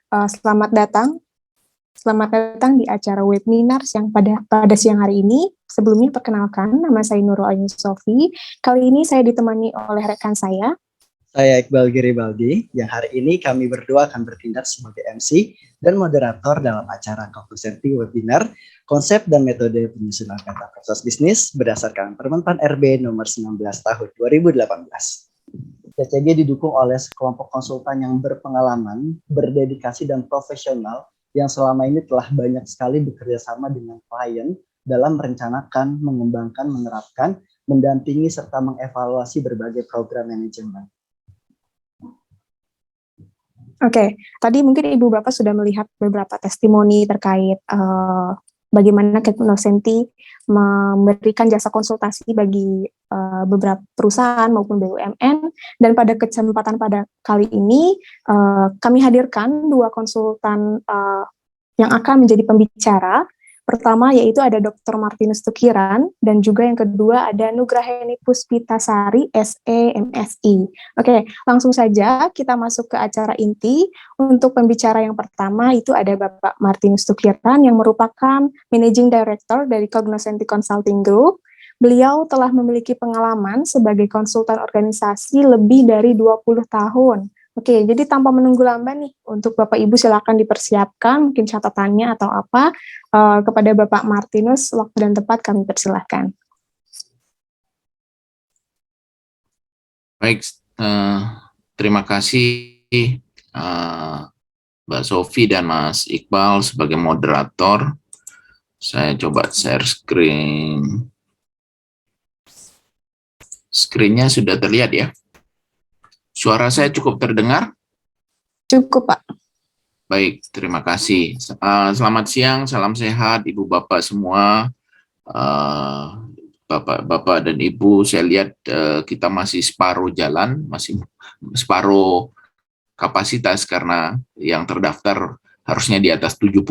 Selamat datang. Selamat datang di acara webinar yang pada siang hari ini. Sebelumnya perkenalkan, nama saya Nurul Ayu Sofi. Kali ini saya ditemani oleh rekan saya. Saya Iqbal Giribaldi, yang hari ini kami berdua akan bertindak sebagai MC dan moderator dalam acara Cognoscenti Webinar, Konsep dan Metode Penyusunan Peta Proses Bisnis berdasarkan Permenpan RB nomor 19 tahun 2018. CCG didukung oleh sekelompok konsultan yang berpengalaman, berdedikasi dan profesional yang selama ini telah banyak sekali bekerja sama dengan klien dalam merencanakan, mengembangkan, menerapkan, mendampingi serta mengevaluasi berbagai program manajemen. Oke, tadi mungkin Ibu Bapak sudah melihat beberapa testimoni terkait bagaimana Cognoscenti memberikan jasa konsultasi bagi beberapa perusahaan maupun BUMN, dan pada kesempatan pada kali ini kami hadirkan dua konsultan yang akan menjadi pembicara. Pertama yaitu ada Dr. Martinus Tukiran, dan juga yang kedua ada Nugraheni Puspitasari, SE, MSI. Oke, langsung saja kita masuk ke acara inti. Untuk pembicara yang pertama itu ada Bapak Martinus Tukiran yang merupakan Managing Director dari Cognoscenti Consulting Group. Beliau telah memiliki pengalaman sebagai konsultan organisasi lebih dari 20 tahun. Oke, jadi tanpa menunggu lama nih, untuk Bapak Ibu silakan dipersiapkan mungkin catatannya atau apa. Kepada Bapak Martinus, waktu dan tempat kami persilahkan. Baik, terima kasih Mbak Sofi dan Mas Iqbal sebagai moderator. Saya coba share screen. Screen-nya sudah terlihat ya? Suara saya cukup terdengar? Cukup, Pak. Baik, terima kasih. Selamat siang, salam sehat Ibu Bapak semua. Bapak dan Ibu, saya lihat kita masih separuh jalan, masih separuh kapasitas karena yang terdaftar harusnya di atas 70,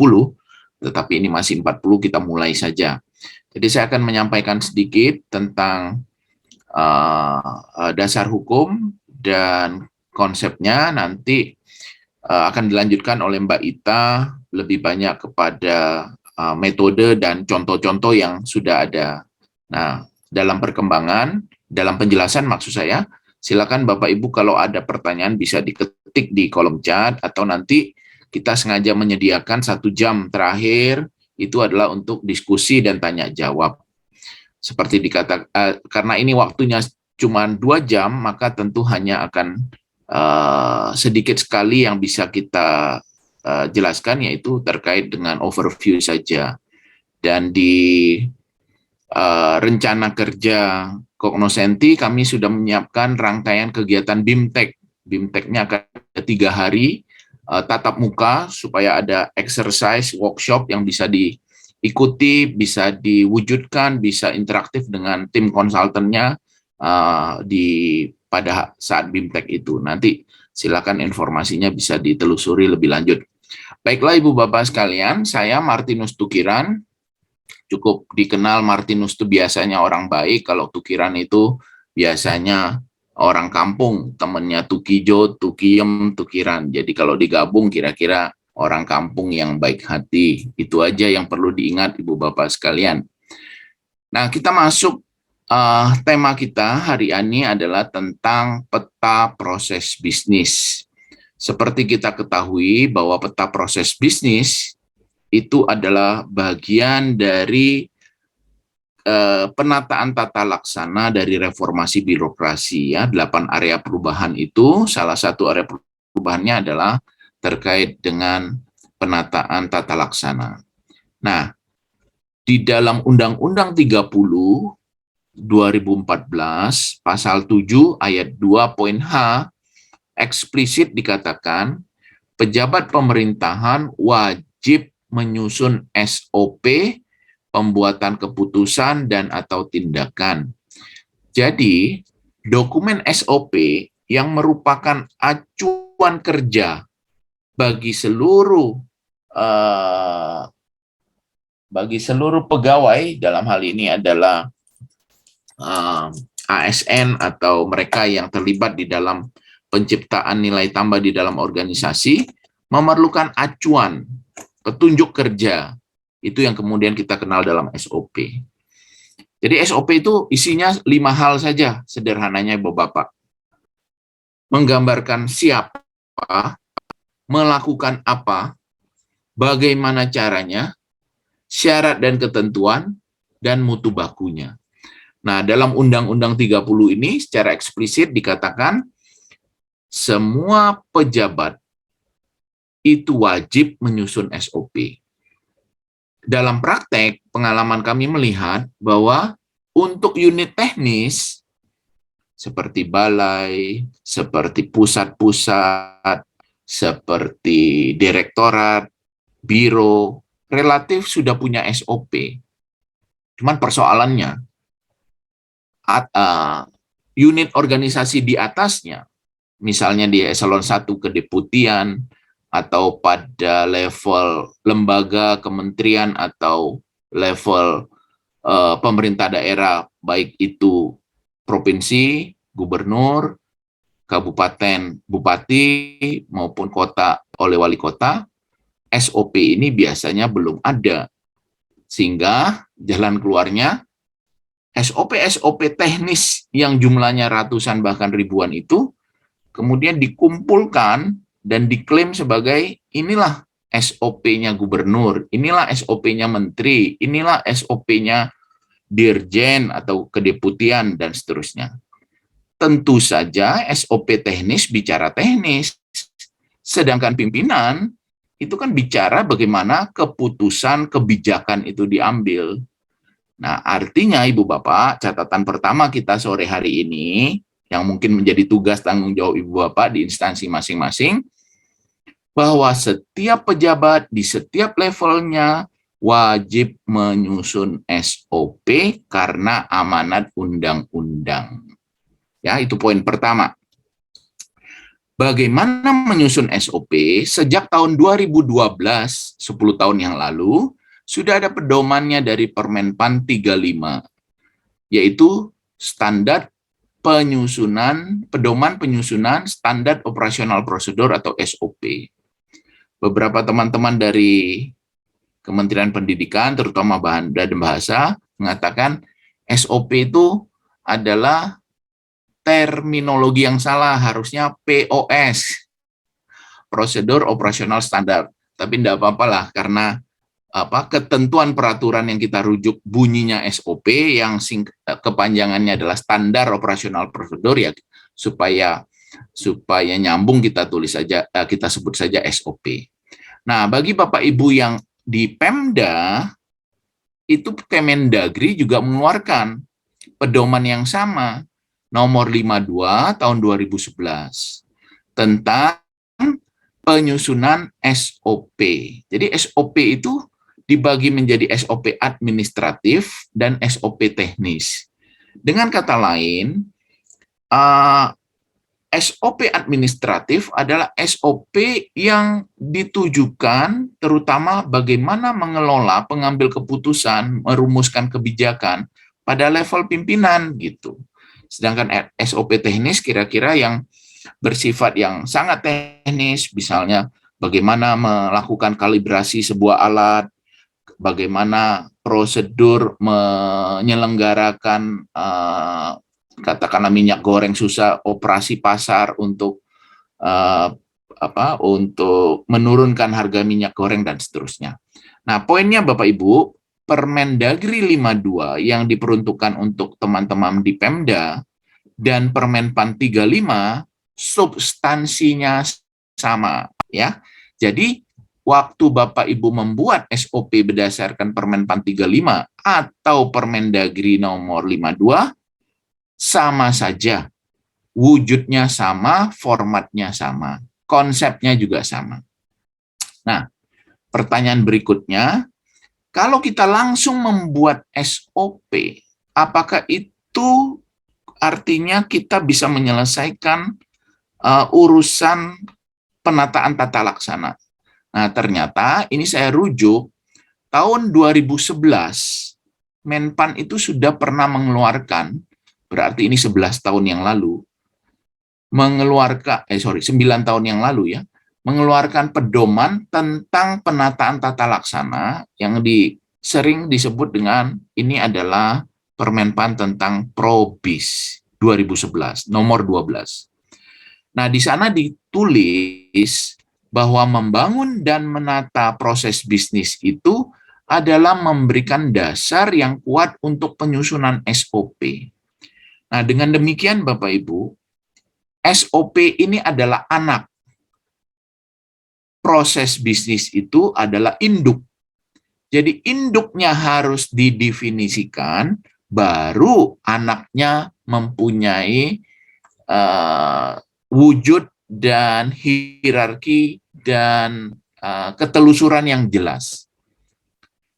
tetapi ini masih 40, kita mulai saja. Jadi saya akan menyampaikan sedikit tentang dasar hukum dan konsepnya, nanti akan dilanjutkan oleh Mbak Ita lebih banyak kepada metode dan contoh-contoh yang sudah ada. Nah, dalam perkembangan, dalam penjelasan maksud saya, silakan Bapak Ibu kalau ada pertanyaan bisa diketik di kolom chat, atau nanti kita sengaja menyediakan 1 jam terakhir, itu adalah untuk diskusi dan tanya jawab. Seperti dikatakan, karena ini waktunya cuma 2 jam, maka tentu hanya akan sedikit sekali yang bisa kita jelaskan, yaitu terkait dengan overview saja. Dan di rencana kerja Cognoscenti, kami sudah menyiapkan rangkaian kegiatan BIMTEK. BIMTEK-nya akan ada 3 hari, tatap muka, supaya ada exercise, workshop yang bisa diikuti, bisa diwujudkan, bisa interaktif dengan tim konsultannya pada saat BIMTEK itu. Nanti silakan informasinya bisa ditelusuri lebih lanjut. Baiklah Ibu Bapak sekalian, saya Martinus Tukiran. Cukup dikenal Martinus itu biasanya orang baik, kalau Tukiran itu biasanya orang kampung, temannya Tukijo, Tukiem, Tukiran. Jadi kalau digabung kira-kira orang kampung yang baik hati. Itu aja yang perlu diingat Ibu Bapak sekalian. Nah, kita masuk. Tema kita hari ini adalah tentang peta proses bisnis. Seperti kita ketahui bahwa peta proses bisnis itu adalah bagian dari penataan tata laksana dari reformasi birokrasi, ya. 8 area perubahan itu, salah satu area perubahannya adalah terkait dengan penataan tata laksana. Nah, di dalam Undang-Undang 30 2014 pasal 7 ayat 2 poin H eksplisit dikatakan pejabat pemerintahan wajib menyusun SOP, pembuatan keputusan dan atau tindakan. Jadi, dokumen SOP yang merupakan acuan kerja bagi seluruh pegawai, dalam hal ini adalah ASN atau mereka yang terlibat di dalam penciptaan nilai tambah di dalam organisasi, memerlukan acuan, petunjuk kerja. Itu yang kemudian kita kenal dalam SOP. Jadi SOP itu isinya 5 hal saja, sederhananya Bapak-Bapak. Menggambarkan siapa, melakukan apa, bagaimana caranya, syarat dan ketentuan, dan mutu bakunya. Nah, dalam Undang-Undang 30 ini secara eksplisit dikatakan semua pejabat itu wajib menyusun SOP. Dalam praktek, pengalaman kami melihat bahwa untuk unit teknis, seperti balai, seperti pusat-pusat, seperti direktorat, biro, relatif sudah punya SOP. Cuman persoalannya, unit organisasi di atasnya, misalnya di eselon 1 kedeputian, atau pada level lembaga, kementerian, atau level pemerintah daerah, baik itu provinsi, gubernur, kabupaten, bupati, maupun kota oleh wali kota, SOP ini biasanya belum ada. Sehingga jalan keluarnya, SOP-SOP teknis yang jumlahnya ratusan bahkan ribuan itu, kemudian dikumpulkan dan diklaim sebagai inilah SOP-nya gubernur, inilah SOP-nya menteri, inilah SOP-nya dirjen atau kedeputian, dan seterusnya. Tentu saja SOP teknis bicara teknis, sedangkan pimpinan itu kan bicara bagaimana keputusan kebijakan itu diambil. Nah, artinya Ibu Bapak, catatan pertama kita sore hari ini, yang mungkin menjadi tugas tanggung jawab Ibu Bapak di instansi masing-masing, bahwa setiap pejabat di setiap levelnya wajib menyusun SOP karena amanat undang-undang. Ya, itu poin pertama. Bagaimana menyusun SOP? Sejak tahun 2012, 10 tahun yang lalu, sudah ada pedomannya dari Permenpan 35, yaitu standar penyusunan, pedoman penyusunan standar operasional prosedur atau SOP. Beberapa teman-teman dari Kementerian Pendidikan, terutama Bahasa dan Bahasa, mengatakan SOP itu adalah terminologi yang salah, harusnya POS, prosedur operasional standar. Tapi tidak apa-apa lah, karena ketentuan peraturan yang kita rujuk bunyinya SOP, yang kepanjangannya adalah standar operasional prosedur, ya supaya nyambung kita tulis saja, kita sebut saja SOP. Nah, bagi Bapak Ibu yang di Pemda, itu Kemendagri juga mengeluarkan pedoman yang sama, nomor 52 tahun 2011, tentang penyusunan SOP. Jadi SOP itu dibagi menjadi SOP administratif dan SOP teknis. Dengan kata lain, SOP administratif adalah SOP yang ditujukan terutama bagaimana mengelola, pengambil keputusan, merumuskan kebijakan pada level pimpinan gitu. Sedangkan SOP teknis kira-kira yang bersifat yang sangat teknis, misalnya bagaimana melakukan kalibrasi sebuah alat, bagaimana prosedur menyelenggarakan katakanlah minyak goreng susah, operasi pasar untuk untuk menurunkan harga minyak goreng dan seterusnya. Nah, poinnya Bapak Ibu, Permendagri 52 yang diperuntukkan untuk teman-teman di Pemda dan Permenpan 35 substansinya sama, ya. Jadi waktu Bapak Ibu membuat SOP berdasarkan Permenpan 35 atau Permendagri nomor 52 sama saja, wujudnya sama, formatnya sama, konsepnya juga sama. Nah, pertanyaan berikutnya, kalau kita langsung membuat SOP, apakah itu artinya kita bisa menyelesaikan urusan penataan tata laksana? Nah, ternyata ini saya rujuk tahun 2011, Menpan itu sudah pernah mengeluarkan, berarti ini 11 tahun yang lalu, 9 tahun yang lalu ya, mengeluarkan pedoman tentang penataan tata laksana yang sering disebut dengan ini adalah Permenpan tentang Probis 2011, nomor 12. Nah, di sana ditulis bahwa membangun dan menata proses bisnis itu adalah memberikan dasar yang kuat untuk penyusunan SOP. Nah, dengan demikian Bapak Ibu, SOP ini adalah anak. Proses bisnis itu adalah induk. Jadi induknya harus didefinisikan, baru anaknya mempunyai wujud dan hierarki dan ketelusuran yang jelas.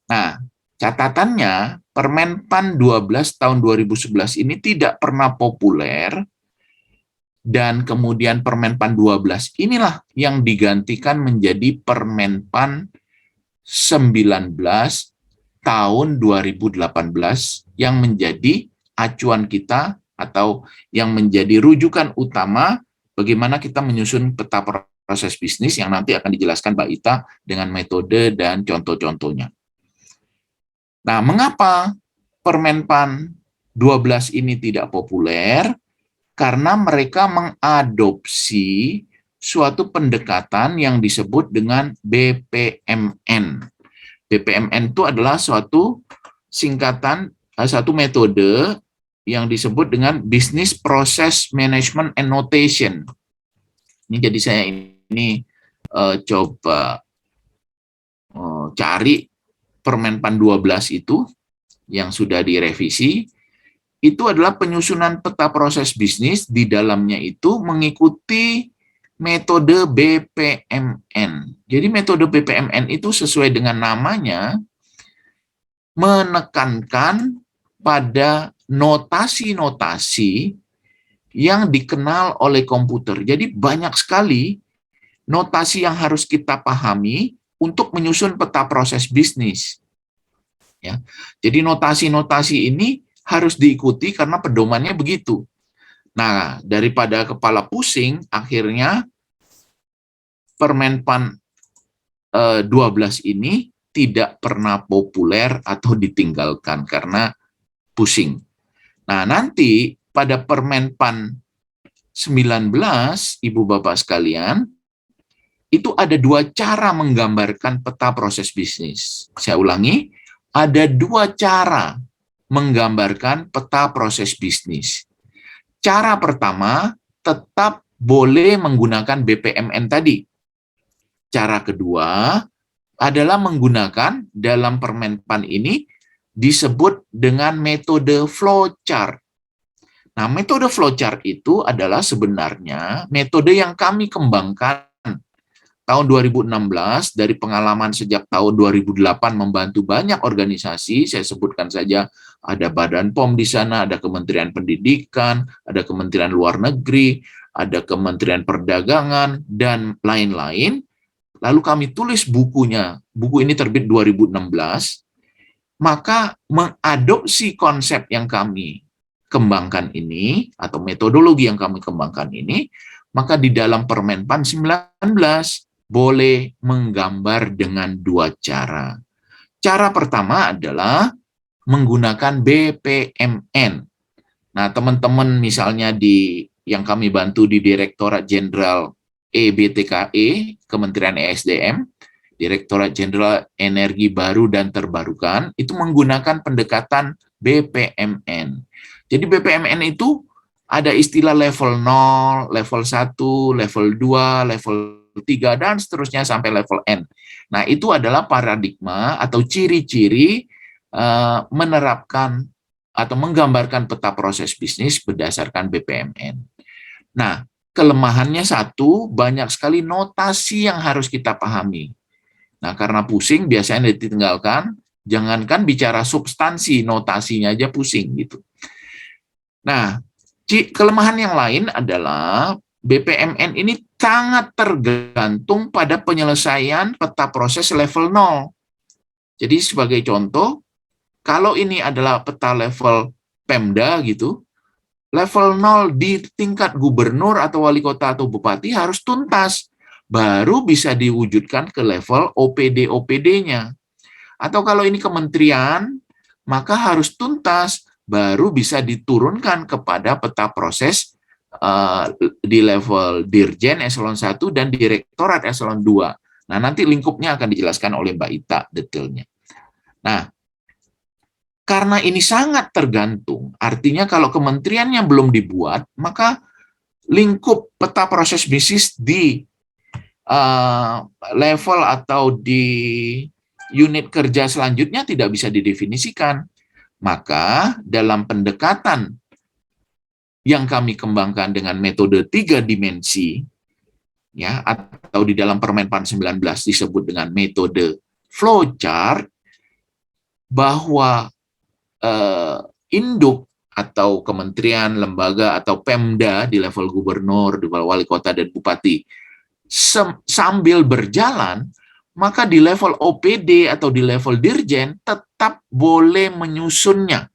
Nah, catatannya Permenpan 12 tahun 2011 ini tidak pernah populer, dan kemudian Permenpan 12 inilah yang digantikan menjadi Permenpan 19 tahun 2018 yang menjadi acuan kita atau yang menjadi rujukan utama bagaimana kita menyusun peta proses bisnis yang nanti akan dijelaskan Mbak Ita dengan metode dan contoh-contohnya. Nah, mengapa Permenpan 12 ini tidak populer? Karena mereka mengadopsi suatu pendekatan yang disebut dengan BPMN. BPMN itu adalah suatu singkatan, satu metode yang disebut dengan Business Process Management and Notation. Ini jadi saya ini coba cari Permenpan 12 itu yang sudah direvisi. Itu adalah penyusunan peta proses bisnis, di dalamnya itu mengikuti metode BPMN. Jadi metode BPMN itu sesuai dengan namanya, menekankan pada notasi-notasi yang dikenal oleh komputer. Jadi banyak sekali notasi yang harus kita pahami untuk menyusun peta proses bisnis. Ya. Jadi notasi-notasi ini harus diikuti karena pedomannya begitu. Nah, daripada kepala pusing, akhirnya Permenpan 12 ini tidak pernah populer atau ditinggalkan karena pusing. Nah, nanti pada Permenpan 19, Ibu Bapak sekalian, itu ada dua cara menggambarkan peta proses bisnis. Saya ulangi, ada dua cara menggambarkan peta proses bisnis. Cara pertama, tetap boleh menggunakan BPMN tadi. Cara kedua adalah menggunakan dalam Permenpan ini disebut dengan metode flowchart. Nah, metode flowchart itu adalah sebenarnya metode yang kami kembangkan tahun 2016 dari pengalaman sejak tahun 2008 membantu banyak organisasi. Saya sebutkan saja, ada Badan POM di sana, ada Kementerian Pendidikan, ada Kementerian Luar Negeri, ada Kementerian Perdagangan, dan lain-lain. Lalu kami tulis bukunya, buku ini terbit 2016, maka mengadopsi konsep yang kami kembangkan ini, atau metodologi yang kami kembangkan ini, maka di dalam Permenpan 19 boleh menggambar dengan dua cara. Cara pertama adalah menggunakan BPMN. Nah, teman-teman misalnya yang kami bantu di Direktorat Jenderal EBTKE, Kementerian ESDM, Direktorat Jenderal Energi Baru dan Terbarukan, itu menggunakan pendekatan BPMN. Jadi BPMN itu ada istilah level 0, level 1, level 2, level 3, dan seterusnya sampai level N. Nah, itu adalah paradigma atau ciri-ciri menerapkan atau menggambarkan peta proses bisnis berdasarkan BPMN. Nah, kelemahannya satu, banyak sekali notasi yang harus kita pahami. Nah, karena pusing biasanya ditinggalkan, jangankan bicara substansi, notasinya aja pusing gitu. Nah, kelemahan yang lain adalah BPMN ini sangat tergantung pada penyelesaian peta proses level 0. Jadi sebagai contoh, kalau ini adalah peta level Pemda gitu, level 0 di tingkat gubernur atau wali kota atau bupati harus tuntas. baru bisa diwujudkan ke level OPD-OPD-nya. Atau kalau ini kementerian, maka harus tuntas, baru bisa diturunkan kepada peta proses di level Dirjen Eselon 1 dan Direktorat Eselon 2. Nah, nanti lingkupnya akan dijelaskan oleh Mbak Ita detailnya. Nah, karena ini sangat tergantung, artinya kalau kementeriannya belum dibuat, maka lingkup peta proses bisnis di level atau di unit kerja selanjutnya tidak bisa didefinisikan. Maka dalam pendekatan yang kami kembangkan dengan metode 3 dimensi, ya, atau di dalam Permenpan 19 disebut dengan metode flowchart, bahwa induk atau kementerian, lembaga, atau Pemda di level gubernur, di level wali kota dan bupati, sambil berjalan, maka di level OPD atau di level dirjen tetap boleh menyusunnya.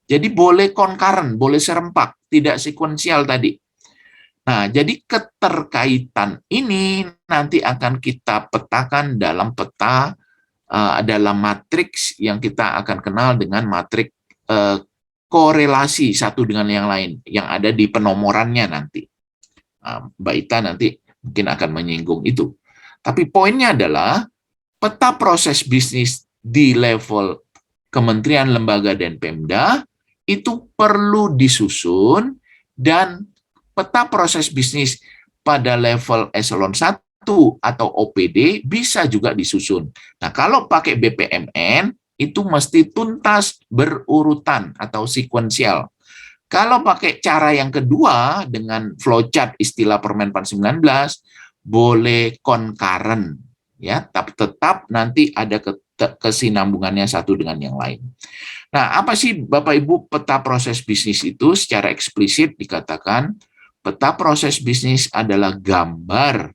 Jadi boleh concurrent, boleh serempak, tidak sekuensial tadi. Nah, jadi keterkaitan ini nanti akan kita petakan dalam peta, dalam matriks yang kita akan kenal dengan matriks korelasi satu dengan yang lain, yang ada di penomorannya nanti. Mbak Ita nanti mungkin akan menyinggung itu. Tapi poinnya adalah peta proses bisnis di level kementerian, lembaga, dan Pemda itu perlu disusun, dan peta proses bisnis pada level eselon 1 atau OPD bisa juga disusun. Nah, kalau pakai BPMN, itu mesti tuntas berurutan atau sekuensial. Kalau pakai cara yang kedua dengan flowchart istilah Permenpan 19, boleh concurrent, ya, tapi tetap nanti ada kesinambungannya satu dengan yang lain. Nah, apa sih Bapak Ibu peta proses bisnis itu? Secara eksplisit dikatakan peta proses bisnis adalah gambar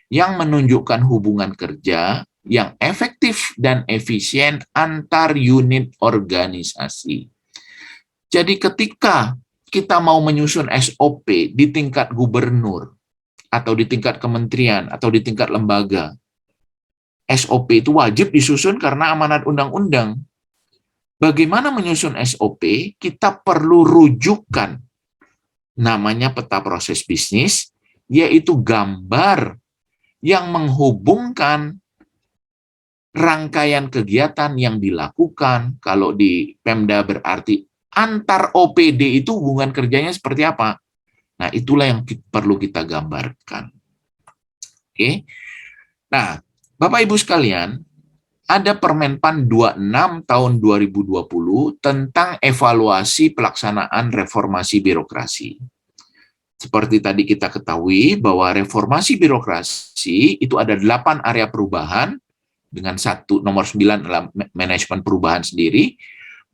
yang menunjukkan hubungan kerja yang efektif dan efisien antar unit organisasi. Jadi ketika kita mau menyusun SOP di tingkat gubernur, atau di tingkat kementerian, atau di tingkat lembaga, SOP itu wajib disusun karena amanat undang-undang. Bagaimana menyusun SOP? Kita perlu rujukan, namanya peta proses bisnis, yaitu gambar yang menghubungkan rangkaian kegiatan yang dilakukan. Kalau di Pemda berarti antar OPD itu hubungan kerjanya seperti apa. Nah, itulah yang perlu kita gambarkan. Oke. Nah, Bapak Ibu sekalian, ada Permenpan 26 tahun 2020 tentang evaluasi pelaksanaan reformasi birokrasi. Seperti tadi kita ketahui bahwa reformasi birokrasi itu ada 8 area perubahan, dengan nomor 9 adalah manajemen perubahan sendiri.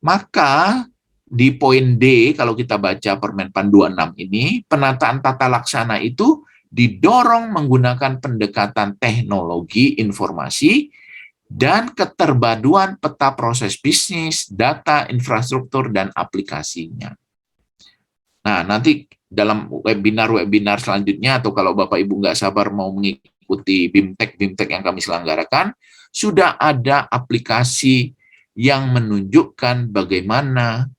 Maka di poin D, kalau kita baca Permenpan 26 ini, penataan tata laksana itu didorong menggunakan pendekatan teknologi informasi dan keterpaduan peta proses bisnis, data, infrastruktur, dan aplikasinya. Nah, nanti dalam webinar-webinar selanjutnya, atau kalau Bapak Ibu nggak sabar mau mengikuti BIMTEK yang kami selenggarakan, sudah ada aplikasi yang menunjukkan bagaimana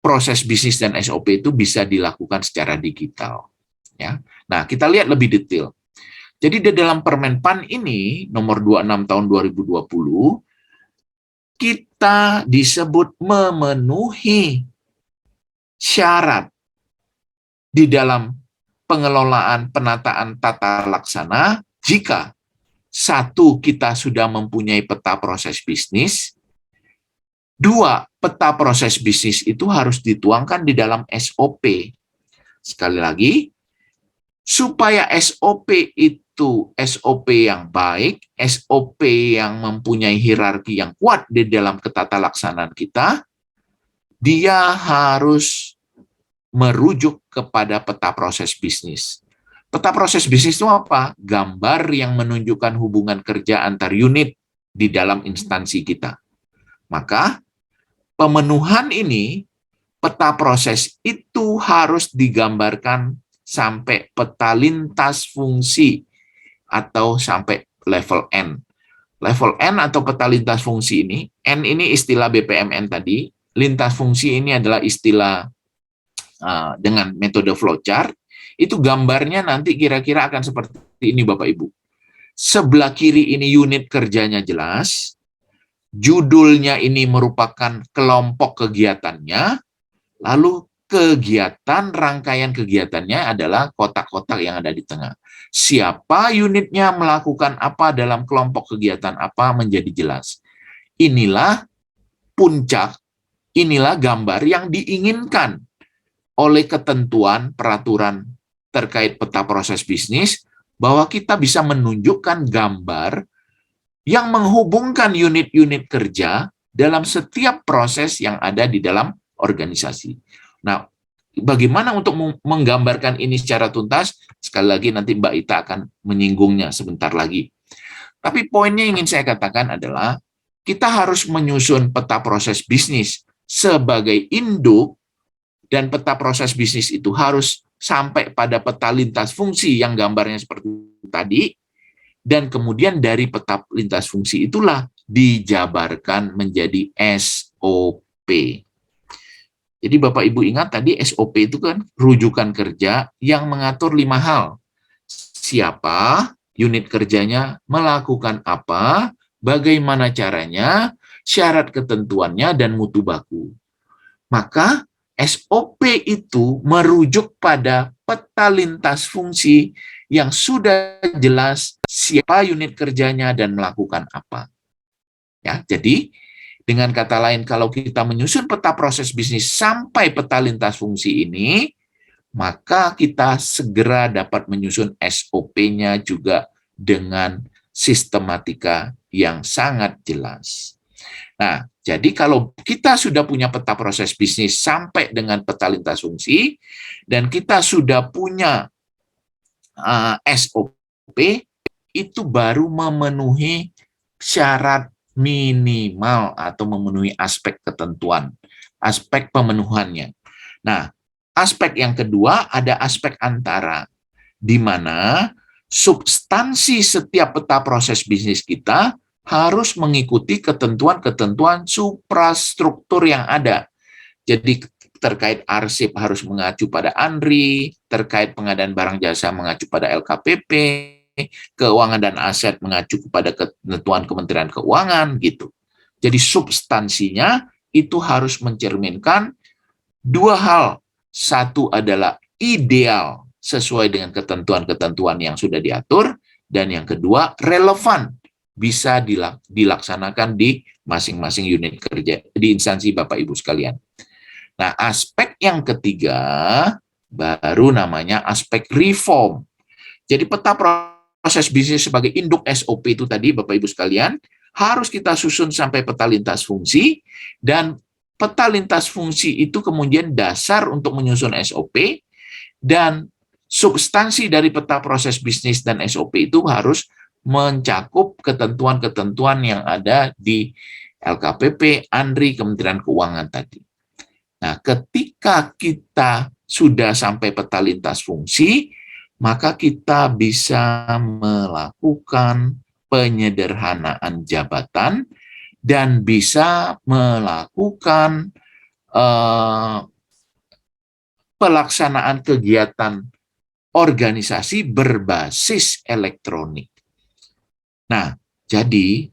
proses bisnis dan SOP itu bisa dilakukan secara digital. Ya. Nah, kita lihat lebih detail. Jadi di dalam Permenpan ini, nomor 26 tahun 2020, kita disebut memenuhi syarat di dalam pengelolaan penataan tata laksana jika satu, kita sudah mempunyai peta proses bisnis. Dua, peta proses bisnis itu harus dituangkan di dalam SOP. Sekali lagi, supaya SOP itu SOP yang baik, SOP yang mempunyai hierarki yang kuat di dalam ketata laksanaan kita, dia harus merujuk kepada peta proses bisnis. Peta proses bisnis itu apa? Gambar yang menunjukkan hubungan kerja antar unit di dalam instansi kita. Maka pemenuhan ini, peta proses itu harus digambarkan sampai peta lintas fungsi atau sampai level N. Level N atau peta lintas fungsi ini, N ini istilah BPMN tadi, lintas fungsi ini adalah istilah dengan metode flowchart, itu gambarnya nanti kira-kira akan seperti ini Bapak Ibu. Sebelah kiri ini unit kerjanya jelas, judulnya ini merupakan kelompok kegiatannya, lalu kegiatan, rangkaian kegiatannya adalah kotak-kotak yang ada di tengah. Siapa unitnya melakukan apa dalam kelompok kegiatan apa menjadi jelas. Inilah puncak, inilah gambar yang diinginkan oleh ketentuan peraturan terkait peta proses bisnis, bahwa kita bisa menunjukkan gambar yang menghubungkan unit-unit kerja dalam setiap proses yang ada di dalam organisasi. Nah, bagaimana untuk menggambarkan ini secara tuntas? Sekali lagi nanti Mbak Ita akan menyinggungnya sebentar lagi. Tapi poinnya yang ingin saya katakan adalah kita harus menyusun peta proses bisnis sebagai induk, dan peta proses bisnis itu harus sampai pada peta lintas fungsi yang gambarnya seperti tadi, dan kemudian dari peta lintas fungsi itulah dijabarkan menjadi SOP. Jadi Bapak Ibu ingat tadi SOP itu kan rujukan kerja yang mengatur 5 hal. Siapa, unit kerjanya, melakukan apa, bagaimana caranya, syarat ketentuannya, dan mutu baku. Maka SOP itu merujuk pada peta lintas fungsi yang sudah jelas siapa unit kerjanya dan melakukan apa. Ya, jadi dengan kata lain, kalau kita menyusun peta proses bisnis sampai peta lintas fungsi ini, maka kita segera dapat menyusun SOP-nya juga dengan sistematika yang sangat jelas. Nah, jadi kalau kita sudah punya peta proses bisnis sampai dengan peta lintas fungsi, dan kita sudah punya SOP, itu baru memenuhi syarat minimal atau memenuhi aspek ketentuan, aspek pemenuhannya. Nah, aspek yang kedua ada aspek antara, di mana substansi setiap peta proses bisnis kita harus mengikuti ketentuan-ketentuan suprastruktur yang ada. Jadi terkait arsip harus mengacu pada ANRI, terkait pengadaan barang jasa mengacu pada LKPP, keuangan dan aset mengacu kepada ketentuan Kementerian Keuangan, gitu. Jadi substansinya itu harus mencerminkan 2 hal. Satu adalah ideal sesuai dengan ketentuan-ketentuan yang sudah diatur, dan yang kedua relevan, bisa dilaksanakan di masing-masing unit kerja, di instansi Bapak Ibu sekalian. Nah, aspek yang ketiga baru namanya aspek reform. Jadi peta proses bisnis sebagai induk SOP itu tadi Bapak Ibu sekalian harus kita susun sampai peta lintas fungsi, dan peta lintas fungsi itu kemudian dasar untuk menyusun SOP, dan substansi dari peta proses bisnis dan SOP itu harus mencakup ketentuan-ketentuan yang ada di LKPP, ANRI, Kementerian Keuangan tadi. Nah, ketika kita sudah sampai peta lintas fungsi, maka kita bisa melakukan penyederhanaan jabatan dan bisa melakukan pelaksanaan kegiatan organisasi berbasis elektronik. Nah, jadi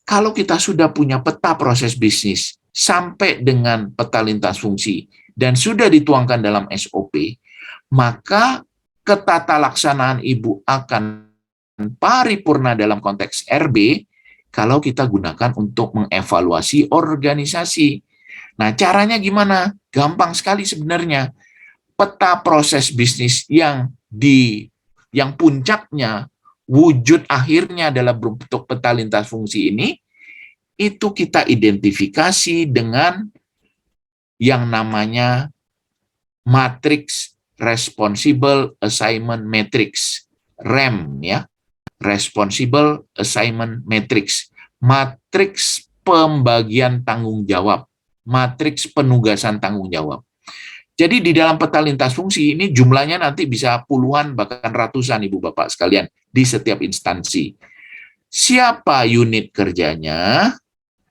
kalau kita sudah punya peta proses bisnis sampai dengan peta lintas fungsi dan sudah dituangkan dalam SOP, maka ketata laksanaan Ibu akan paripurna dalam konteks RB kalau kita gunakan untuk mengevaluasi organisasi. Nah, caranya gimana? Gampang sekali sebenarnya. Peta proses bisnis yang puncaknya, wujud akhirnya adalah bentuk peta lintas fungsi ini, itu kita identifikasi dengan yang namanya Matrix Responsible Assignment Matrix, RAM ya, Responsible Assignment Matrix, matriks pembagian tanggung jawab, matriks penugasan tanggung jawab. Jadi di dalam peta lintas fungsi ini jumlahnya nanti bisa puluhan bahkan ratusan Ibu Bapak sekalian di setiap instansi. Siapa unit kerjanya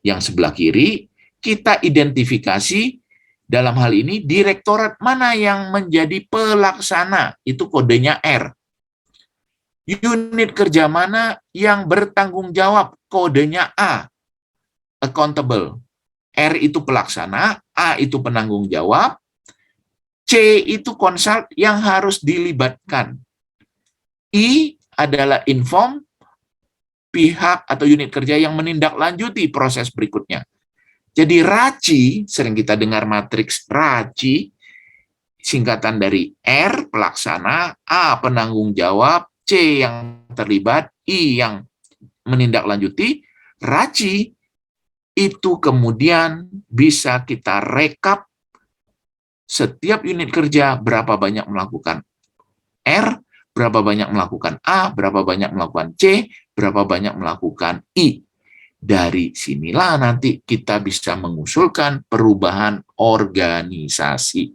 yang sebelah kiri, kita identifikasi dalam hal ini direktorat mana yang menjadi pelaksana, itu kodenya R. Unit kerja mana yang bertanggung jawab, kodenya A, accountable. R itu pelaksana, A itu penanggung jawab, C itu konsult yang harus dilibatkan. I adalah inform, pihak atau unit kerja yang menindaklanjuti proses berikutnya. Jadi RACI, sering kita dengar matriks RACI, singkatan dari R, pelaksana, A, penanggung jawab, C, yang terlibat, I, yang menindaklanjuti. RACI itu kemudian bisa kita rekap setiap unit kerja berapa banyak melakukan R, berapa banyak melakukan A, berapa banyak melakukan C, berapa banyak melakukan I. Dari sinilah nanti kita bisa mengusulkan perubahan organisasi.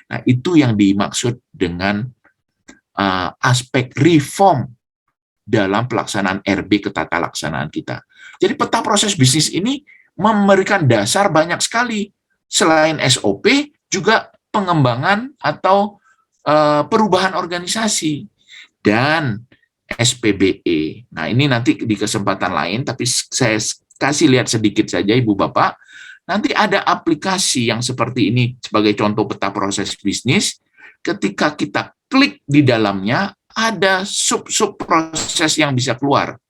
Nah, itu yang dimaksud dengan aspek reform dalam pelaksanaan RB ketatalaksanaan kita. Jadi peta proses bisnis ini memberikan dasar banyak sekali. Selain SOP, juga pengembangan atau perubahan organisasi. Dan SPBE. Nah, ini nanti di kesempatan lain, tapi saya kasih lihat sedikit saja Ibu Bapak. Nanti ada aplikasi yang seperti ini sebagai contoh peta proses bisnis. Ketika kita klik di dalamnya, ada sub-sub proses yang bisa keluar.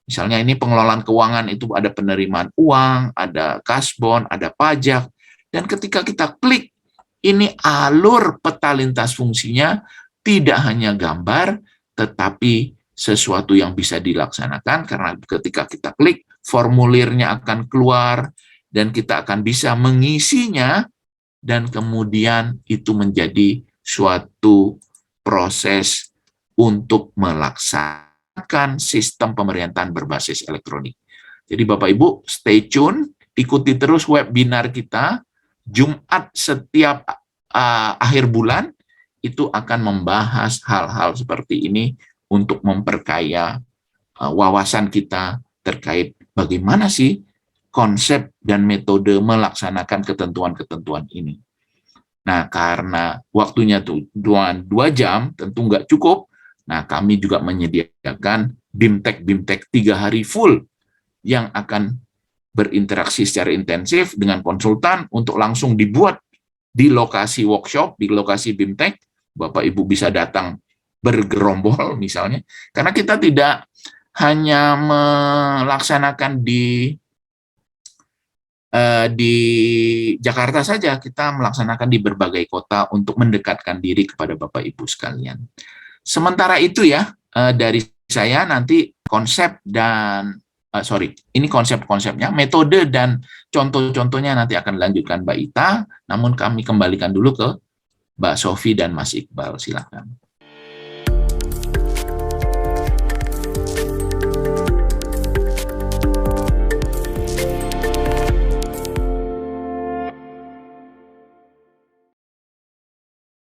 Misalnya ini pengelolaan keuangan, itu ada penerimaan uang, ada kasbon, ada pajak. Dan ketika kita klik, ini alur peta lintas fungsinya tidak hanya gambar, tetapi sesuatu yang bisa dilaksanakan, karena ketika kita klik, formulirnya akan keluar, dan kita akan bisa mengisinya, dan kemudian itu menjadi suatu proses untuk melaksanakan sistem pemerintahan berbasis elektronik. Jadi Bapak Ibu, stay tune, ikuti terus webinar kita, Jumat setiap akhir bulan, itu akan membahas hal-hal seperti ini untuk memperkaya wawasan kita terkait bagaimana sih konsep dan metode melaksanakan ketentuan-ketentuan ini. Nah, karena waktunya tuh 2 jam, tentu nggak cukup. Nah, kami juga menyediakan BIMTEK 3 hari full yang akan berinteraksi secara intensif dengan konsultan untuk langsung dibuat di lokasi workshop, di lokasi BIMTEK. Bapak Ibu bisa datang bergerombol misalnya, karena kita tidak hanya melaksanakan di Jakarta saja, kita melaksanakan di berbagai kota untuk mendekatkan diri kepada Bapak Ibu sekalian. Sementara itu ya, dari saya nanti konsep dan ini konsep-konsepnya, metode dan contoh-contohnya nanti akan dilanjutkan Mbak Ita, namun kami kembalikan dulu ke Mbak Sofi dan Mas Iqbal, silakan.